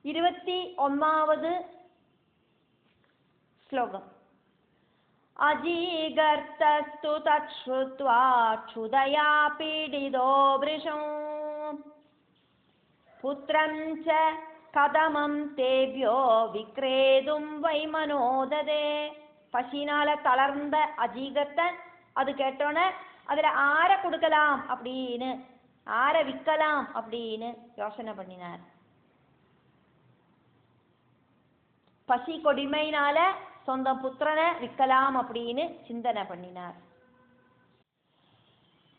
21ാമത് ശ്ലോകം. അജീഗർത്തസ്തു തച്ഛ്രുത്വാ ക്ഷുധയാ പീഡിതോ വൃഷോ പുത്രം ച കഥമം തേഭ്യോ വിക്രേതും വൈമനോദതേ. பசினால தளர்ந்த அஜீகர்த்தன் அது கேட்டோன்னே அதில் ஆரை கொடுக்கலாம் அப்படின்னு, ஆரை விற்கலாம் அப்படின்னு யோசனை பண்ணினார். பசி கொடுமையினால சொந்த புத்திரனை விற்கலாம் அப்படின்னு சிந்தனை பண்ணினார்.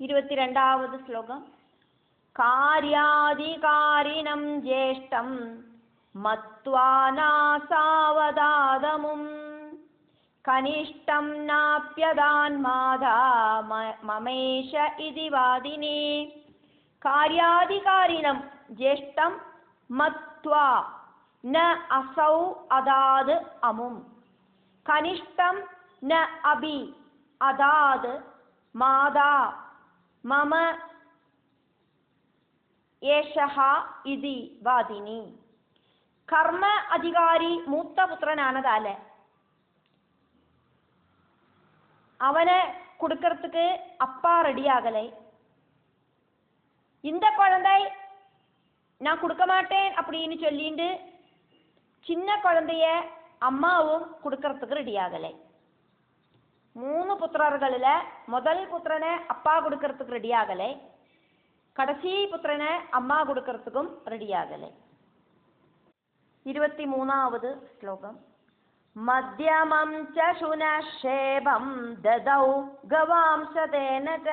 22வது ஸ்லோகம். காரியாதிகாரிணம் ஜேஷ்டம் மத்வா நாசாவதாதமும் கனிஷ்டம் நாப்யதான் மாதா மமேஷ இதி வாதினே. காரியாதிகாரிணம் ஜேஷ்டம் மத்வா ந அசௌ அதாது அமும் கனிஷ்டம் ந அபி அதாது மாதா மம ஏஷஹ இதி வாதினி. கர்ம அதிகாரி மூத்த புத்திரனானதால அவனை கொடுக்கறதுக்கு அப்பா ரெடி ஆகலை. இந்த குழந்தை நான் கொடுக்க மாட்டேன் அப்படின்னு சொல்லிட்டு சின்ன குழந்தைய அம்மாவும் கொடுக்கறதுக்கு ரெடி ஆகலை. 3 புத்திரர்களில் முதல் புத்திரனை அப்பா கொடுக்கறதுக்கு ரெடி ஆகலை, கடைசி புத்திரனை அம்மா கொடுக்கறதுக்கும் ரெடி ஆகலை. 23வது ஸ்லோகம். மத்யமம் ச சுனஷேபம் ததௌ கவாம்சதேன ச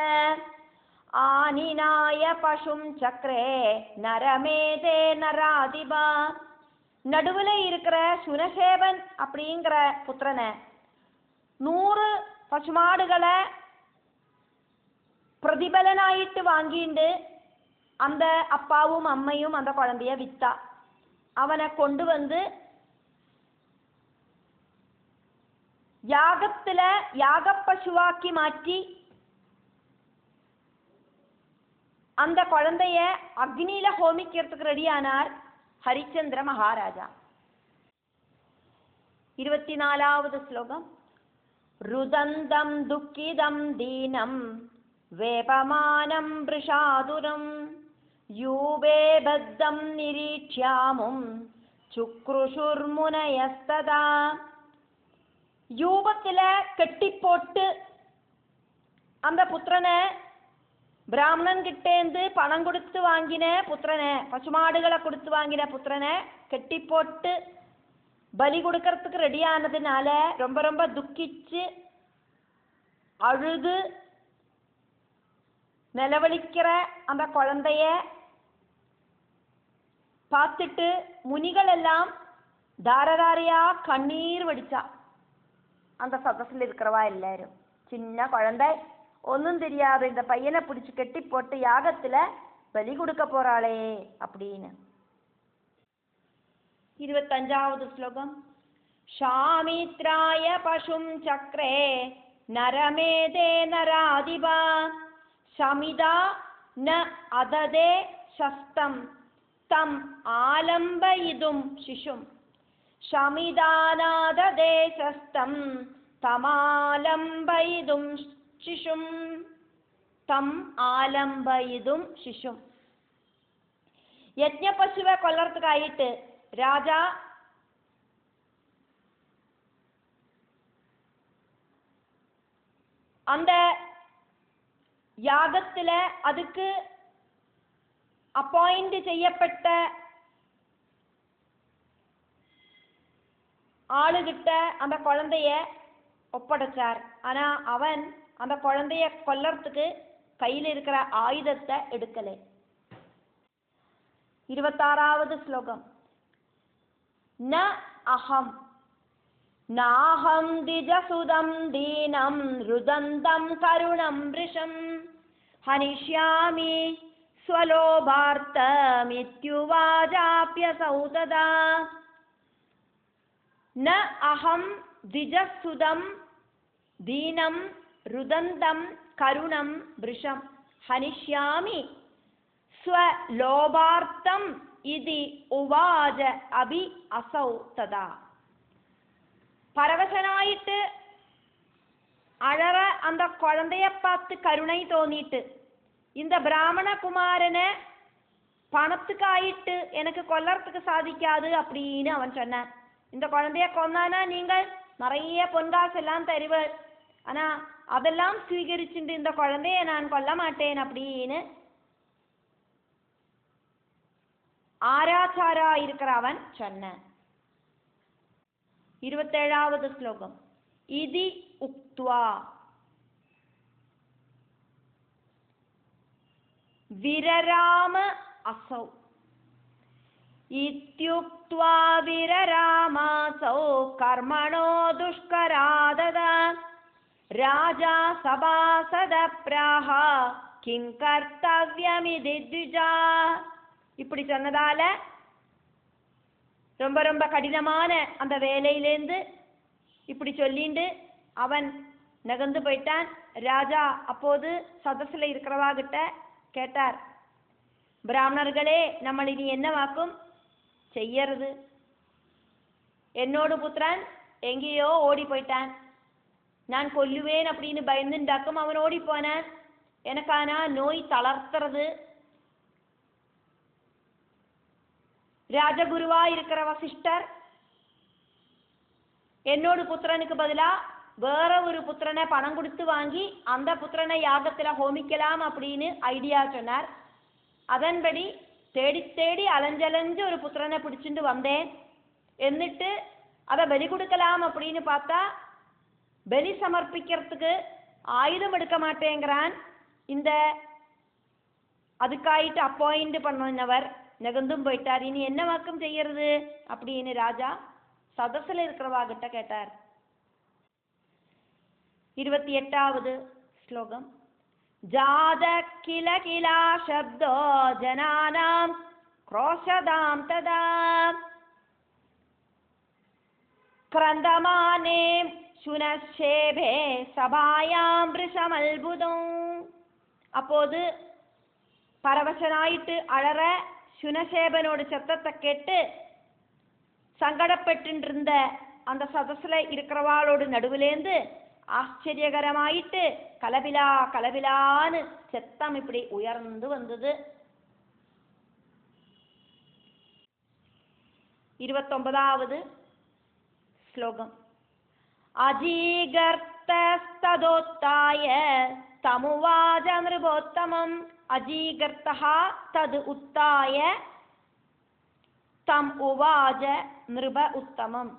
ஆனிநாய பசும் சக்ரே நரமேதே நராதிபா. நடுவில் இருக்கிற சுனசேபன் அப்படிங்கிற புத்திரனை 100 பசுமாடுகளை பிரதிபலனாயிட்டு வாங்கிண்டு அந்த அப்பாவும் அம்மையும் அந்த குழந்தைய வித்தா. அவனை கொண்டு வந்து யாகத்துல யாக பசுவாக்கி மாற்றி அந்த குழந்தைய அக்னியில ஹோமிக்கிறதுக்கு ரெடியானார் ஹரிச்சந்திர மகாராஜா. 24வது ஸ்லோகம். ருதந்தம் துக்கிதம் தீனம் வேபமானம் ப்ருஷாதுரம் யூபே பத்தம் நிரீட்சியாமும் சுக்ருஷுர்முனயஸ்ததா. யூபத்துல கெட்டி போட்டு அந்த புத்திரனை பிராமணன் கிட்டேந்து பணம் கொடுத்து வாங்கின புத்திரனை, பசுமாடுகளை கொடுத்து வாங்கின புத்திரனை கெட்டி போட்டு பலி கொடுக்கறதுக்கு ரெடியானதுனால ரொம்ப ரொம்ப துக்கிச்சு அழுது நிலவழிக்கிற அந்த குழந்தைய பார்த்துட்டு முனிகள் எல்லாம் தாரதாரியா கண்ணீர் வடிச்சா. அந்த சதஸில் இருக்கிறவா எல்லாரும், சின்ன குழந்தை ஒன்றும் தெரியாது, இந்த பையனை பிடிச்சி கெட்டி போட்டு யாகத்தில் பலி கொடுக்க போறாளே அப்படின்னு. 25வது ஸ்லோகம். ஷாமித்ராய பசும் சக்ரே நரமேதே நராதிபா சமிதா ந அததே சஸ்தம் தம் ஆலம்பயிதும் சிசும் ஷமிதானாததே சஸ்தம் தமாலம்பயிதும் சிசும் தம் ஆலம்பயிதும் சிசும். யஜ்ஞ பசுவை கொல்லறதுக்காயிட்டு ராஜா அந்த யாகத்துல அதுக்கு அப்பாயிண்ட் செய்யப்பட்ட ஆளுகிட்ட அந்த குழந்தைய ஒப்படைச்சார். ஆனா அவன் அந்த குழந்தைய கொல்லறதுக்கு கையில் இருக்கிற ஆயுதத்தை எடுக்கலை. 26வது ஸ்லோகம். ந அஹம் நாஹம் திஜசுதம் தீனம் ருதந்தம் கருணம் ரிஷம் ஹனிஷ்யாமி ஸ்வலோபார்த்தமித்யுவாஜாப்யசௌ ததா. ந அஹம் திஜசுதம் தீனம் ருதந்தம் கருணம் ரிஷம் ஹனிஷ்யாமி ஸ்வலோபார்த்தம் ഇതി ഉവാച അഭി അസൗ തഥാ. பரவசனாயிட்டு அழற அந்த குழந்தைய பார்த்து கருணை தோணிட்டு இந்த பிராமண குமாரனை பணத்துக்காயிட்டு எனக்கு கொல்லறதுக்கு சாதிக்காது அப்படின்னு அவன் சொன்னான். இந்த குழந்தைய கொன்னானா நீங்கள் நிறைய பொன்காசு எல்லாம் தருவர், ஆனா அதெல்லாம் ஸ்வீகரிச்சுட்டு இந்த குழந்தைய நான் கொல்ல மாட்டேன் அப்படின்னு ஆராச்சாரா இருக்கிற அவன் சொன்னான். 27வது ஸ்லோகம். இதி உக்த்வா விரராம அசௌ. இத்யுக்த்வா விரராமாசௌ கர்மணோ துஷ்கராததா ராஜா சபாசத பிராஹா கிம் கர்த்தவ்யமிதி த்விஜா. இப்படி சொன்னதால ரொம்ப ரொம்ப கடினமான அந்த வேலையிலேருந்து இப்படி சொல்லிண்டு அவன் நகர்ந்து போயிட்டான். ராஜா அப்போது சதஸில் இருக்கிறவா கிட்ட கேட்டார், பிராமணர்களே, நம்ம இனி என்னவாக்கும் செய்யறது? என்னோட புத்திரன் எங்கேயோ ஓடி போயிட்டான், நான் கொல்லுவேன் அப்படின்னு பயந்துண்டாக்கும் அவன் ஓடி போனான். எனக்கானா நோய் தளர்த்துறது. ராஜகுருவா இருக்கிற வசிஷ்டர் என்னோட புத்திரனுக்கு பதிலா வேற ஒரு புத்திரனை பணம் கொடுத்து வாங்கி அந்த புத்திரனை யாகத்துல ஹோமிக்கலாம் அப்படின்னு ஐடியா சொன்னார். அதன்படி தேடி தேடி அலைஞ்சலைஞ்சு ஒரு புத்திரனை பிடிச்சிட்டு வந்தேன். എന്നിട്ട് அதை பலி கொடுக்கலாம் அப்படின்னு பார்த்தா பலி சமர்ப்பிக்கிறதுக்கு ஆயுதம் எடுக்க மாட்டேங்கிறான். இந்த அதுக்காயிட்டு அப்பாயிண்ட் பண்ணவர் நகர்ந்தும் போயிட்டார். இனி என்ன வாக்கம் செய்யறது அப்படின்னு ராஜா சதஸில் இருக்கிறவா கிட்ட கேட்டார். 28வது ஸ்லோகம். ஜாத கில கிலா சப்தோ ஜனானாம் க்ரோஷதாம் ததா கிரந்தமானே சுனஷேபே சபாயாம் ரிஷமல்புதம். அப்போது பரவசனாயிட்டு அழற சுனசேபனோட சத்தத்தை கேட்டு சங்கடப்பட்டு அந்த சதஸ்ல இருக்கிறவாளோட நடுவிலேந்து ஆச்சரியகரமாயிட்டு கலபிலா கலபிலான்னு சத்தம் இப்படி உயர்ந்து வந்தது. 29வது ஸ்லோகம். அஜீகர்த்தஸ்ததோத்தாய தமுவாஜ நிருபோத்தமம். அஜீகர்த்தஹ தது உத்தாய தம் உவாஜ நிருப உத்தமம்.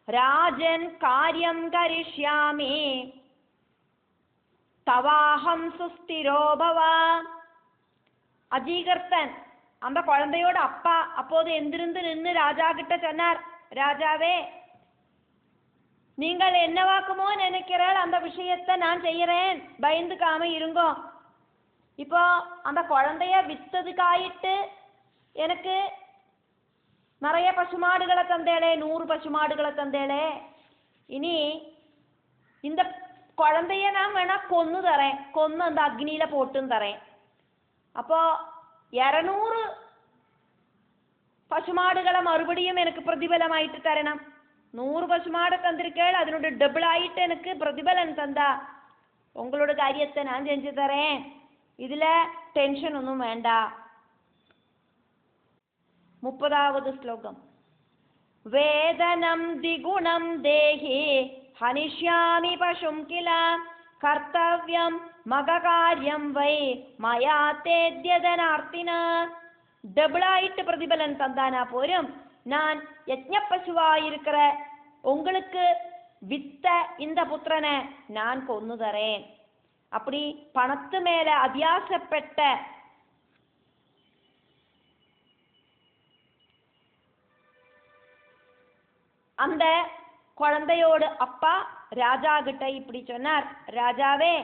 ராஜன் காரியம் கரிஷ்யாமி தவாஹம் சுஸ்திரோ பவ. அஜீகர்த்தன் அந்த குழந்தையோட அப்பா அப்போது எந்திருந்து நின்று ராஜா கிட்ட சொன்னார், ராஜாவே, நீங்கள் என்னவாக்குமோ நினைக்கிறாள் அந்த விஷயத்தை நான் செய்யறேன், பயந்துக்காம இருங்கோ. இப்போ அந்த குழந்தைய வித்ததுக்காயிட்டு எனக்கு நிறைய பசுமாடுகளை தந்தேளே, 100 பசுமாடுகளை தந்தேளே. இனி இந்த குழந்தைய நான் வேணா கொன்னு தரேன், கொன்னு அந்த அக்னியில போட்டும் தரேன். அப்போ 200 பசுமாடுகளை மறுபடியும் எனக்கு பிரதிபலமாயிட்டு தரணும். 100 பசுமாடு தந்திருக்கேள், அதனோட டபுள் ஆயிட்டு எனக்கு பிரதிபலன் தந்தா உங்களோட காரியத்தை நான் செஞ்சு தரேன், இதுல டென்ஷன் ஒன்றும் வேண்டாம். 30வது ஸ்லோகம். வேதனம் திகுணம் தேஹி ஹனிஷ்யாமி பசும் கில கர்த்தவ்யம் மககாரியம் வை மயா தேத்யதனார்த்தினா. டபுளாயிட்டு பிரதிபலன் தந்தானா போரும், நான் யஜ்ஞப்பசுவாயிருக்கிற உங்களுக்கு வித்த இந்த புத்திரனை நான் கொன்னு தரேன். அப்படி பணத்து மேல அபியாசப்பட்ட அந்த குழந்தையோட அப்பா ராஜா கிட்ட இப்படி சொன்னார், ராஜாவே,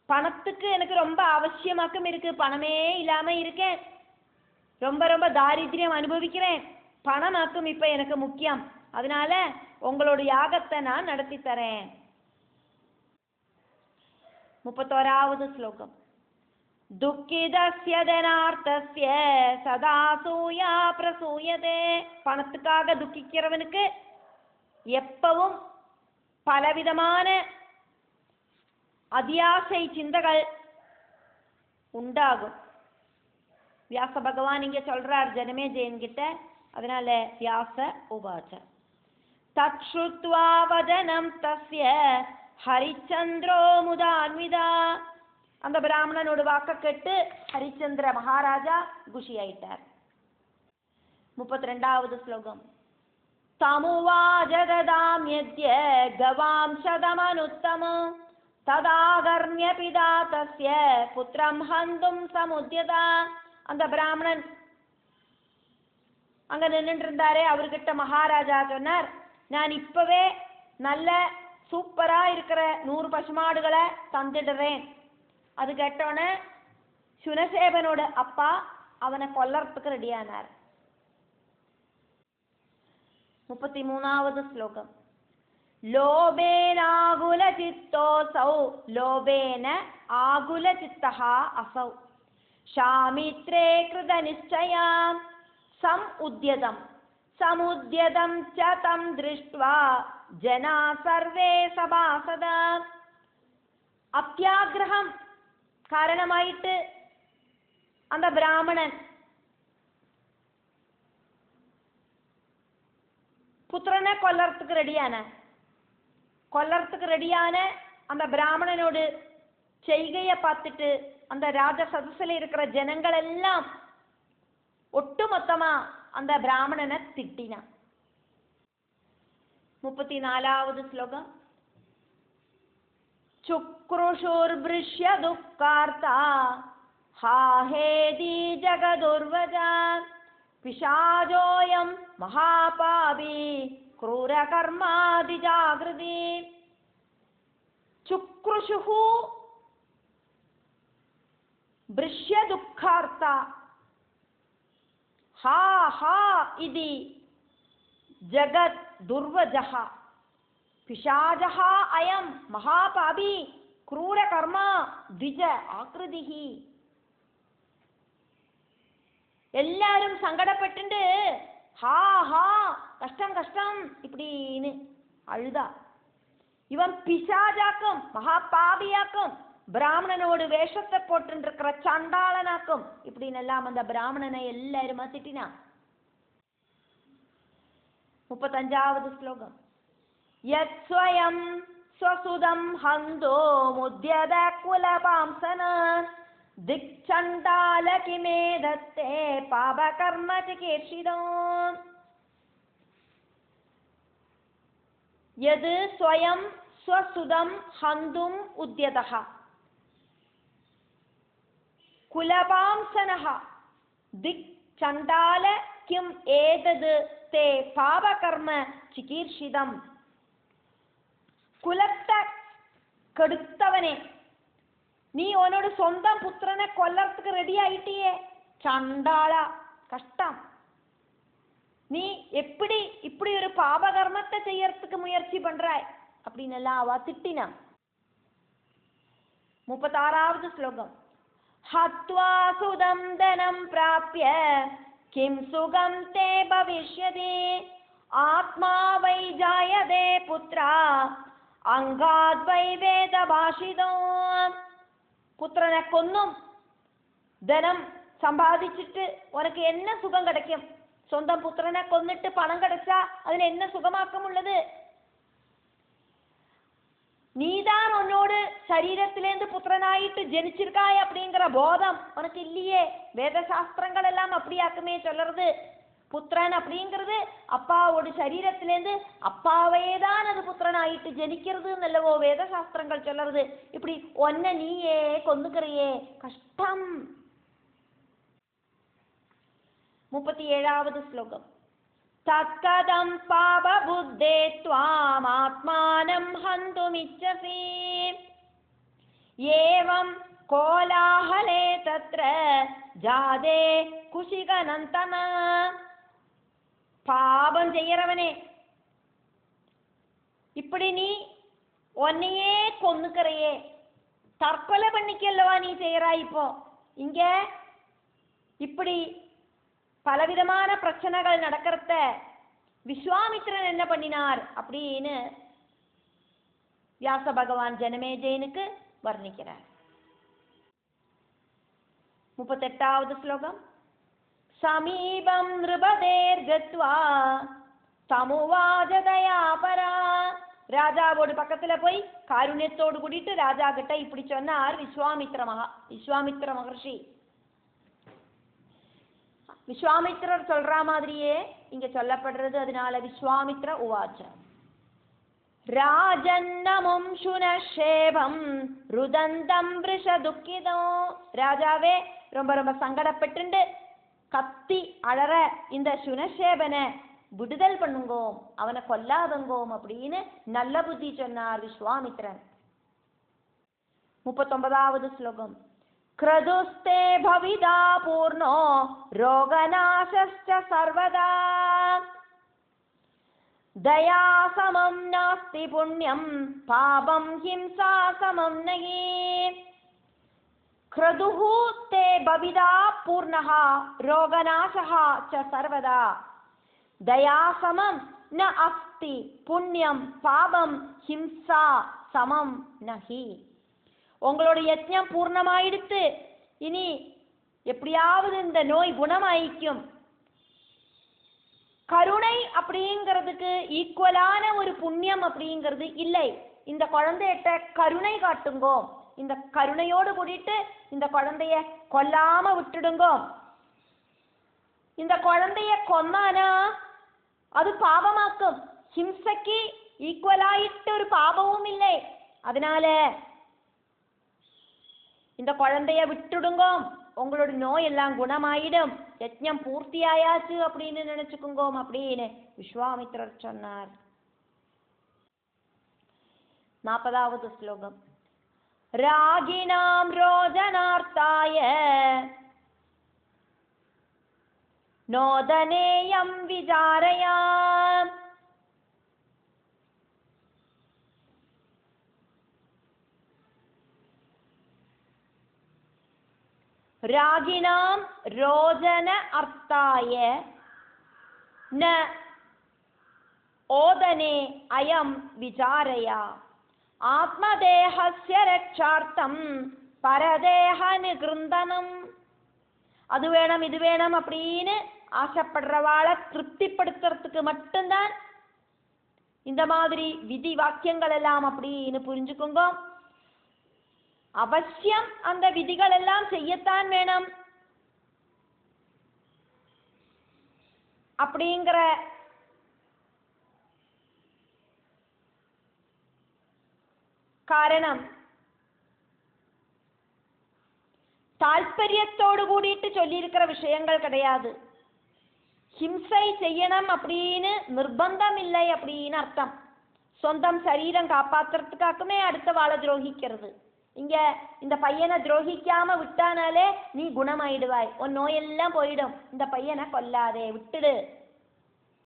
பணத்துக்கு எனக்கு ரொம்ப அவசியமாக்கும் இருக்கு, பணமே இல்லாம இருக்கேன், ரொம்ப ரொம்ப தாரித்யம் அனுபவிக்கிறேன், பணமாக்கும் இப்ப எனக்கு முக்கியம், அதனால உங்களோட யாகத்தை நான் நடத்தி தரேன். 31வது ஸ்லோகம். துக்கிதஸ்ய தனார்த்தஸ்ய சதாசூயா பிரசூயதே. பணத்துக்காக துக்கிக்கிறவனுக்கு எப்பவும் பலவிதமான அதியாசை சிந்தகள் உண்டாகும். வியாச பகவான் இங்க சொல்றார் ஜனமேஜயன் கிட்ட. அதனால வியாச உவாச்ச தச்ருத்வா வதனம் தஸ்ய ஹரிச்சந்திரோ முதான்விதா. அந்த பிராமணனோட வாக்க கேட்டு ஹரிச்சந்திர மகாராஜா குஷி ஆயிட்டார். 32வது ஸ்லோகம். தமுவாஜகதாம் யத்ய கவாம் சதமனுத்தமம் ததாகர்ண்ய பிதா தஸ்ய புத்ரம் ஹந்தும் சமுத்யதா. அந்த பிராமணன் அங்க நின்றுட்டு இருந்தாரே, அவர்கிட்ட மகாராஜா சொன்னார், நான் இப்பவே நல்ல சூப்பரா இருக்கிற 100 பசுமாடுகளை தந்துடுறேன். அது கேட்டோன்னே சுனசேபனோட அப்பா அவனை கொல்லறதுக்கு ரெடியானார். 33வது ஸ்லோகம். லோபேனாகுல சித்தோசௌ லோபேன ஆகுல சித்தஹா அசௌ ஷாமித்ரே கிருத நிச்சயாம் சம் உத்யதம் சமுத்யதம் ச தம் திருஷ்ட்வா ஜனா சர்வே சபாசதா. அத்தியாகிரகம் காரணமாயிட்டு அந்த பிராமணன் புத்திரனை கொல்லறதுக்கு ரெடியான அந்த பிராமணனோடு செய்கைய பார்த்துட்டு அந்த ராஜ சதஸ்ல இருக்கிற ஜனங்கள் எல்லாம் ஒட்டுமொத்தமா அந்த பிராமணனை திட்டினான். 34வது ஸ்லோகம். சுக்ருஷுர்பிருஷ்ய துக்கார்த்தா ஹாஹேதி ஜகதுர்வஜா பிஷாஜோயம் மகாபாபி க்ரூர கர்மாதி ஜாகிருதி. சுக்ருஷுஹு பிருஷ்ய துக்கார்த்தா ஹா ஹா இதி ஜகத் துர்வஜஹ பிஷாஜஹ அயம் மகாபாபி க்ரூர கர்மா திஜ ஆக்ருதிஹி. எல்லாரும் சங்கடப்பட்டு ஹா ஹா கஷ்டம் கஷ்டம் இப்படின்னு அழுதா. இவன் பிசாஜாக்கும் மகாபாபியாக்கும் பிராமணனோடு வேஷத்தை போட்டுருக்கிற சண்டாளனாக்கும் இப்படின்னு எல்லாம் அந்த பிராமணனை எல்லாருமா திட்டினான். 35வது ஸ்லோகம். யத் ஸ்வயம் ஸ்வசுதம் ஹந்தோ முத்யத குலபாம்சன திக்சண்டால கிமேதத்தே பாபகர்ம சிகீர்ஷிதோ. யது ஸ்வயம் ஸ்வசுதம் ஹந்தும் உத்யதஹ குலபாம்சனஹ திக் சண்டால கிம் ஏதது தே பாபகர்ம சிகீர்ஷிதம். குலத்தை கெடுத்தவனே, நீ உன்னோட சொந்தம் புத்திரனை கொல்லறதுக்கு ரெடி ஆயிட்டியே சண்டாளா, கஷ்டம். நீ எப்படி இப்படி ஒரு பாபகர்மத்தை செய்யறதுக்கு முயற்சி பண்றாய் அப்படின்னு எல்லாம் அவ திட்டினா. 36வது ஸ்லோகம். ஹத்வா சுதம் தனம் பிராப்ய கிம் சுகம் தே பவிஷ்யதி ஆத்மா வை ஜாயதே புத்ரா அங்காத் வை வேத பாஷிதோ. புத்திரனை கொன்னும் தனம் சம்பாதிச்சுட்டு உனக்கு என்ன சுகம் கிடைக்கும்? சொந்தம் புத்திரனை கொன்னிட்டு பணம் கிடைச்சா அதுல என்ன சுகமாக்கம் உள்ளது? நீதான் உன்னோடு சரீரத்திலேருந்து புத்திரனாயிட்டு ஜனிச்சிருக்காய் அப்படிங்கிற போதம் உனக்கு இல்லையே. வேத சாஸ்திரங்கள் எல்லாம் அப்படியாக்குமே சொல்றது. புத்திரன் அப்படிங்கிறது அப்பாவோட சரீரத்திலேருந்து அப்பாவையே தான் அது புத்திரனாயிட்டு ஜனிக்கிறது நல்லவோ வேத சாஸ்திரங்கள் சொல்றது. இப்படி ஒன்ன நீயே கொன்னுக்கிறையே, கஷ்டம். 37வது ஸ்லோகம். தத்கதம் பாப புத்தே த்வாம் ஆத்மானம் ஹந்துமிச்சசி ஏவம் கோலாஹலே தத்ர ஜாதே குஷிகனந்தன. பாபம் செய்யறவனே, இப்படி நீ உன்னையே கொன்னுக்கிறையே, தற்கொலை பண்ணிக்கல்லவா நீ செய்யறாய். இப்போ இங்க இப்படி பலவிதமான பிரச்சனைகள் நடக்கிறத விஸ்வாமித்திரன் என்ன பண்ணினார் அப்படின்னு வியாச பகவான் ஜனமேஜயனுக்கு வர்ணிக்கிறார். 38வது ஸ்லோகம். சமீபம் நிருபதேர் கத்வா தமுவாஜ தயாபரா. ராஜாவோடு பக்கத்துல போய் காருண்யத்தோடு கூட்டிட்டு ராஜா கிட்ட இப்படி சொன்னார் விஸ்வாமித்திர மகர்ஷி. விஸ்வாமித்திரர் சொல்ற மாதிரியே இங்க சொல்லப்படுறது. அதனால விஸ்வாமித்ர உவாச்ச ராஜன்னமும் சுனஷேபம் ருதந்தம் ரிஷ துக்கிதோ. ராஜாவே ரொம்ப ரொம்ப சங்கடப்பட்டு கத்தி அழற இந்த சுனஷேபனை விடுதல் பண்ணுங்கோ, அவனை கொல்லாதங்கோம் அப்படின்னு நல்ல புத்தி சொன்னார் விஸ்வாமித்திரன். 39வது ஸ்லோகம். கிரதுஸ்தே பவிதா பூர்ணோ ரோகநாசஸ்ச சர்வதா தயா சமம் நாஸ்தி புண்ணியம் பாபம் ஹிம்சா சமம் நகி. கிரதுஹு தே பவிதா பூர்ணஹா ரோகநாசஹா ச சர்வதா தயா சமம் ந அஸ்தி புண்ணியம் பாபம் ஹிம்சா சமம் நகி. உங்களோட யஜ்ஞம் பூர்ணமாயிடுத்து, இனி எப்படியாவது இந்த நோய் குணமாயிக்கும். கருணை அப்படிங்கிறதுக்கு ஈக்குவலான ஒரு புண்ணியம் அப்படிங்கிறது இல்லை. இந்த குழந்தையிட்ட கருணை காட்டுங்கோ, இந்த கருணையோடு கூட்டிட்டு இந்த குழந்தைய கொல்லாம விட்டுடுங்கோ. இந்த குழந்தைய கொன்னானா அது பாபமாக்கும். ஹிம்சைக்கு ஈக்குவலாயிட்டு ஒரு பாபமும் இல்லை. அதனால இந்த குழந்தைய விட்டுடுங்கோ, உங்களோட நோய் எல்லாம் குணமாயிடும், யஜ்ஞம் பூர்த்தியாயாச்சு அப்படின்னு நினைச்சுக்குங்கோ அப்படின்னு விஸ்வாமித்திரர் சொன்னார். 40வது ஸ்லோகம். ராகிணாம் ரோஜனார்த்தாய நோதனேயம் விசாரயா. ராகிணாம் ரோஜன அர்த்தாய ந ஓதனே அயம் விசாரயா. ஆத்மதேஹஸ்ய ரட்சார்த்தம் பரதேஹ நிகிருந்தனம். அது வேணும் இது வேணும் அப்படின்னு ஆசைப்படுறவாளை திருப்திப்படுத்துறதுக்கு மட்டும்தான் இந்த மாதிரி விதி வாக்கியங்கள் எல்லாம் அப்படின்னு புரிஞ்சுக்குங்க. அவசியம் அந்த விதிகள் எல்லாம் செய்யத்தான் வேணும் அப்படிங்கிற காரணம் தாற்பயத்தோடு கூடிட்டு சொல்லியிருக்கிற விஷயங்கள் கிடையாது. ஹிம்சை செய்யணும் அப்படின்னு நிர்பந்தம் இல்லை அப்படின்னு அர்த்தம். சொந்தம் சரீரம் காப்பாத்துறதுக்காகவே அடுத்த வாழை துரோகிக்கிறது. இங்க இந்த பையனை துரோகிக்காம விட்டானாலே நீ குணமாயிடுவாய், உன் நோயெல்லாம் போயிடும், இந்த பையனை கொல்லாதே விட்டுடு